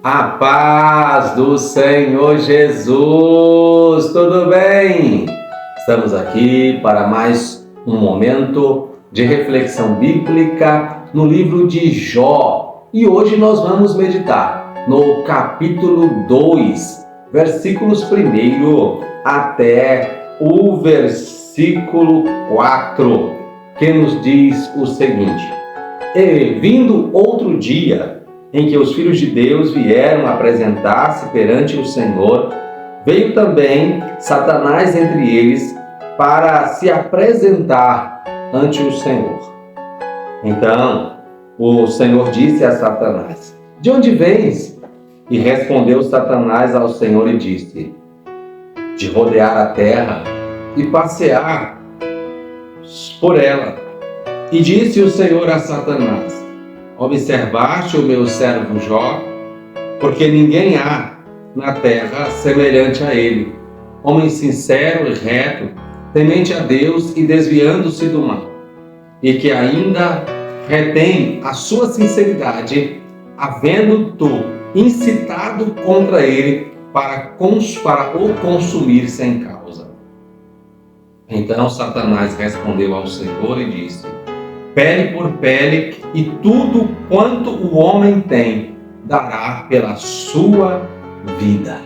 A paz do Senhor Jesus, tudo bem? Estamos aqui para mais um momento de reflexão bíblica no livro de Jó. E hoje nós vamos meditar no capítulo 2, versículos 1 até o versículo 4, que nos diz o seguinte: E vindo outro dia, em que os filhos de Deus vieram apresentar-se perante o Senhor, veio também Satanás entre eles para se apresentar ante o Senhor. Então, o Senhor disse a Satanás: De onde vens? E respondeu Satanás ao Senhor e disse: De rodear a terra e passear por ela. E disse o Senhor a Satanás: Observaste o meu servo Jó, porque ninguém há na terra semelhante a ele, homem sincero e reto, temente a Deus e desviando-se do mal, e que ainda retém a sua sinceridade, havendo tu incitado contra ele para o consumir sem causa. Então Satanás respondeu ao Senhor e disse: Pele por pele, e tudo quanto o homem tem, dará pela sua vida.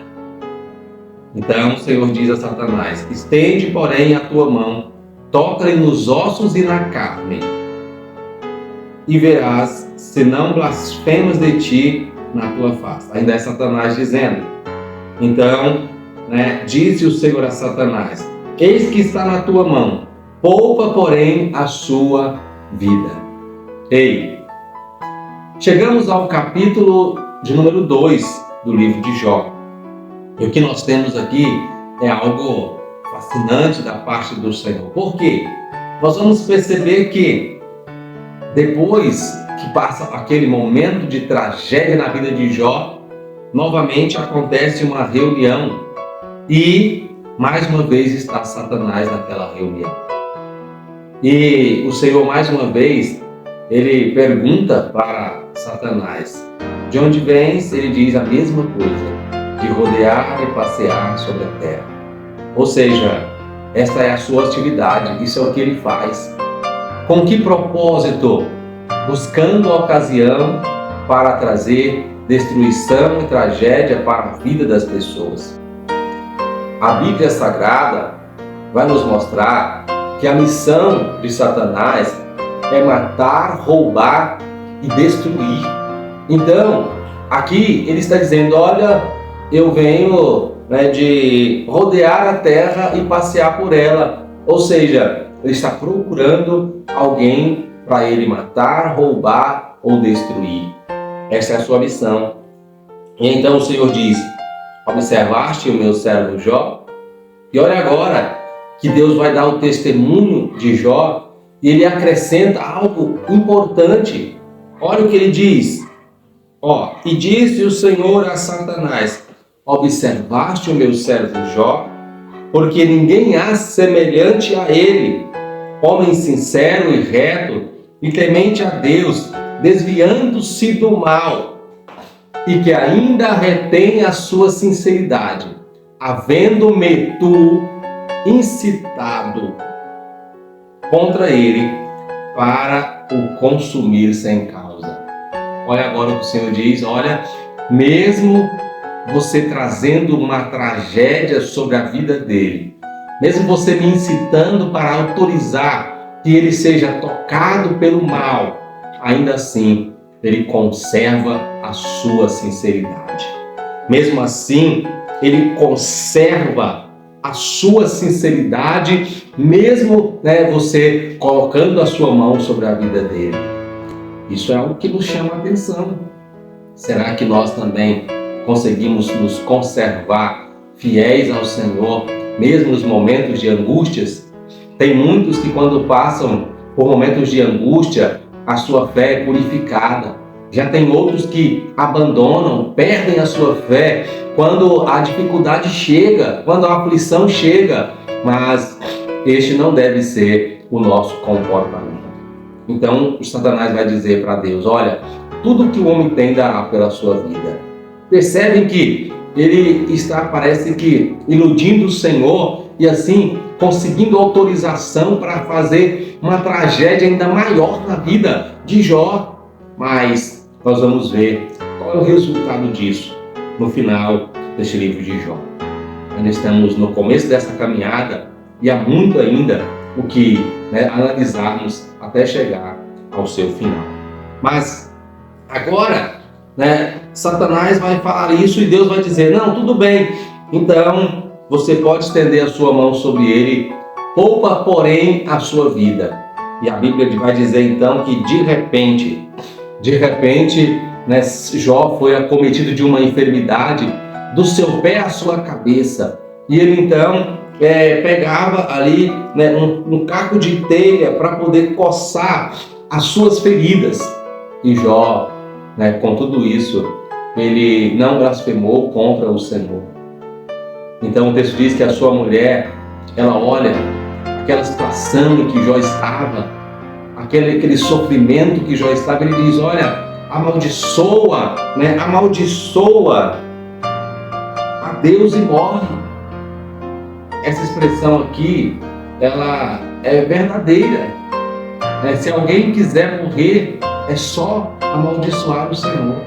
Então o Senhor diz a Satanás: Estende, porém, a tua mão, toca-lhe nos ossos e na carne, e verás se não blasfemas de ti na tua face. Ainda é Satanás dizendo. Então, disse o Senhor a Satanás: Eis que está na tua mão, poupa, porém, a sua vida. Ei, chegamos ao capítulo de número 2 do livro de Jó. E o que nós temos aqui é algo fascinante da parte do Senhor. Por quê? Nós vamos perceber que depois que passa aquele momento de tragédia na vida de Jó, novamente acontece uma reunião e mais uma vez está Satanás naquela reunião. E o Senhor, mais uma vez, ele pergunta para Satanás: De onde vens? Ele diz a mesma coisa: de rodear e passear sobre a terra. Ou seja, esta é a sua atividade, isso é o que ele faz. Com que propósito? Buscando a ocasião para trazer destruição e tragédia para a vida das pessoas. A Bíblia Sagrada vai nos mostrar que a missão de Satanás é matar, roubar e destruir. Então, aqui ele está dizendo: olha, eu venho de rodear a terra e passear por ela. Ou seja, ele está procurando alguém para ele matar, roubar ou destruir. Essa é a sua missão. E então o Senhor diz: Observaste o meu servo Jó? E olha agora que Deus vai dar o testemunho de Jó e ele acrescenta algo importante. Olha o que ele diz. E disse o Senhor a Satanás: Observaste o meu servo Jó, porque ninguém há semelhante a ele, homem sincero e reto, e temente a Deus, desviando-se do mal, e que ainda retém a sua sinceridade, havendo-me tu incitado contra ele para o consumir sem causa. Olha agora o que o Senhor diz: olha, mesmo você trazendo uma tragédia sobre a vida dele, mesmo você me incitando para autorizar que ele seja tocado pelo mal, ainda assim ele conserva a sua sinceridade. Mesmo assim, ele conserva a sua sinceridade, mesmo você colocando a sua mão sobre a vida dele. Isso é algo que nos chama a atenção. Será que nós também conseguimos nos conservar fiéis ao Senhor, mesmo nos momentos de angústias? Tem muitos que, quando passam por momentos de angústia, a sua fé é purificada. Já tem outros que abandonam, perdem a sua fé quando a dificuldade chega, quando a aflição chega, mas este não deve ser o nosso comportamento. Então, o Satanás vai dizer para Deus: olha, tudo que o homem tem dará pela sua vida. percebem que ele está, parece que, iludindo o Senhor e assim conseguindo autorização para fazer uma tragédia ainda maior na vida de Jó. Mas nós vamos ver qual é o resultado disso no final deste livro de Jó. Ainda estamos no começo dessa caminhada e há muito ainda o que analisarmos até chegar ao seu final. Mas agora, Satanás vai falar isso e Deus vai dizer: não, tudo bem, então você pode estender a sua mão sobre ele, poupa, porém, a sua vida. E a Bíblia vai dizer então que de repente, Jó foi acometido de uma enfermidade do seu pé à sua cabeça. E ele então pegava ali um caco de telha para poder coçar as suas feridas. E Jó, com tudo isso, ele não blasfemou contra o Senhor. Então o texto diz que a sua mulher, ela olha aquela situação em que Jó estava, aquele sofrimento que Jó estava, ele diz: olha, amaldiçoa a Deus e morre. Essa expressão aqui, ela é verdadeira. Se alguém quiser morrer, é só amaldiçoar o Senhor.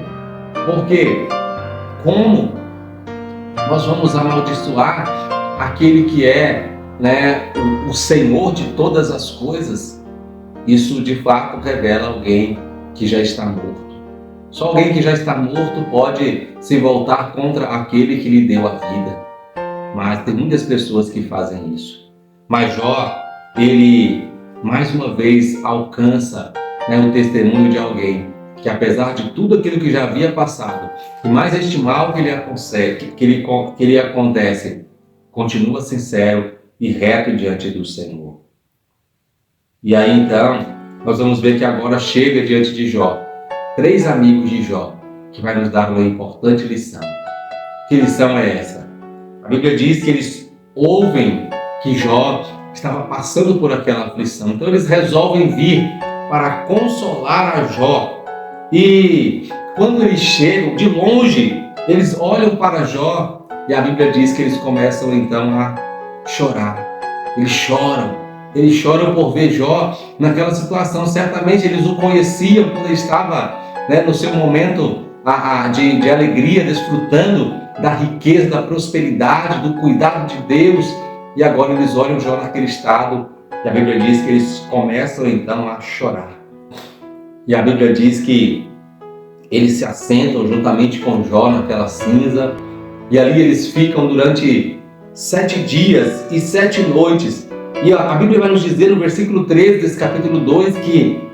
Porque como nós vamos amaldiçoar aquele que é o Senhor de todas as coisas? Isso de fato revela alguém que já está morto. Só alguém que já está morto pode se voltar contra aquele que lhe deu a vida. Mas tem muitas pessoas que fazem isso. Mas Jó, ele mais uma vez alcança o testemunho de alguém que, apesar de tudo aquilo que já havia passado, e mais este mal que lhe acontece, continua sincero e reto diante do Senhor. E aí então, nós vamos ver que agora chega diante de Jó 3 amigos de Jó, que vai nos dar uma importante lição. Que lição é essa? A Bíblia diz que eles ouvem que Jó estava passando por aquela aflição. Então eles resolvem vir para consolar a Jó. E quando eles chegam, de longe, eles olham para Jó e a Bíblia diz que eles começam então a chorar. Eles choram por ver Jó naquela situação. Certamente eles o conheciam quando ele estava no seu momento de alegria, desfrutando da riqueza, da prosperidade, do cuidado de Deus. E agora eles olham Jó naquele estado e a Bíblia diz que eles começam então a chorar. E a Bíblia diz que eles se assentam juntamente com Jó naquela cinza e ali eles ficam durante 7 dias e 7 noites. E a Bíblia vai nos dizer no versículo 13 desse capítulo 2 que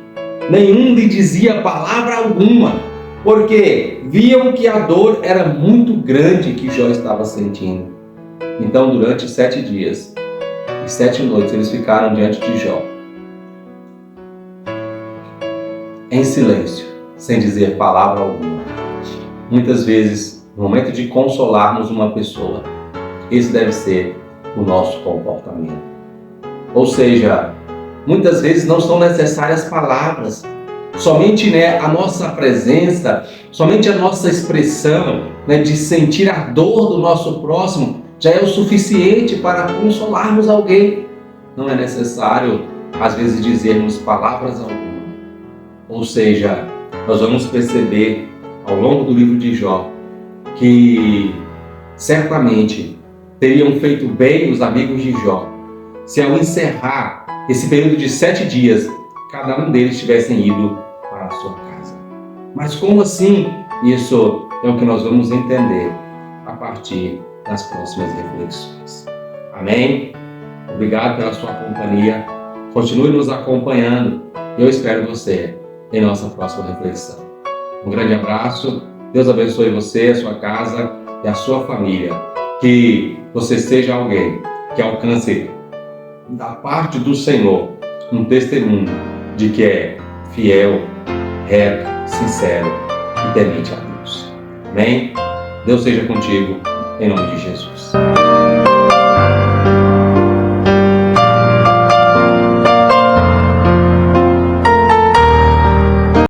nenhum lhe dizia palavra alguma, porque viam que a dor era muito grande que Jó estava sentindo. Então, durante 7 dias e 7 noites, eles ficaram diante de Jó, em silêncio, sem dizer palavra alguma. Muitas vezes, no momento de consolarmos uma pessoa, esse deve ser o nosso comportamento. Ou seja, muitas vezes não são necessárias palavras. Somente a nossa presença, somente a nossa expressão de sentir a dor do nosso próximo já é o suficiente para consolarmos alguém. Não é necessário, às vezes, dizermos palavras alguma. Ou seja, nós vamos perceber ao longo do livro de Jó que certamente teriam feito bem os amigos de Jó se, ao encerrar esse período de 7 dias, cada um deles tivessem ido para a sua casa. Mas como assim? Isso é o que nós vamos entender a partir das próximas reflexões. Amém? Obrigado pela sua companhia. Continue nos acompanhando. Eu espero você em nossa próxima reflexão. Um grande abraço. Deus abençoe você, a sua casa e a sua família. Que você seja alguém que alcance da parte do Senhor um testemunho de que é fiel, reto, sincero e temente a Deus. Amém? Deus seja contigo, em nome de Jesus.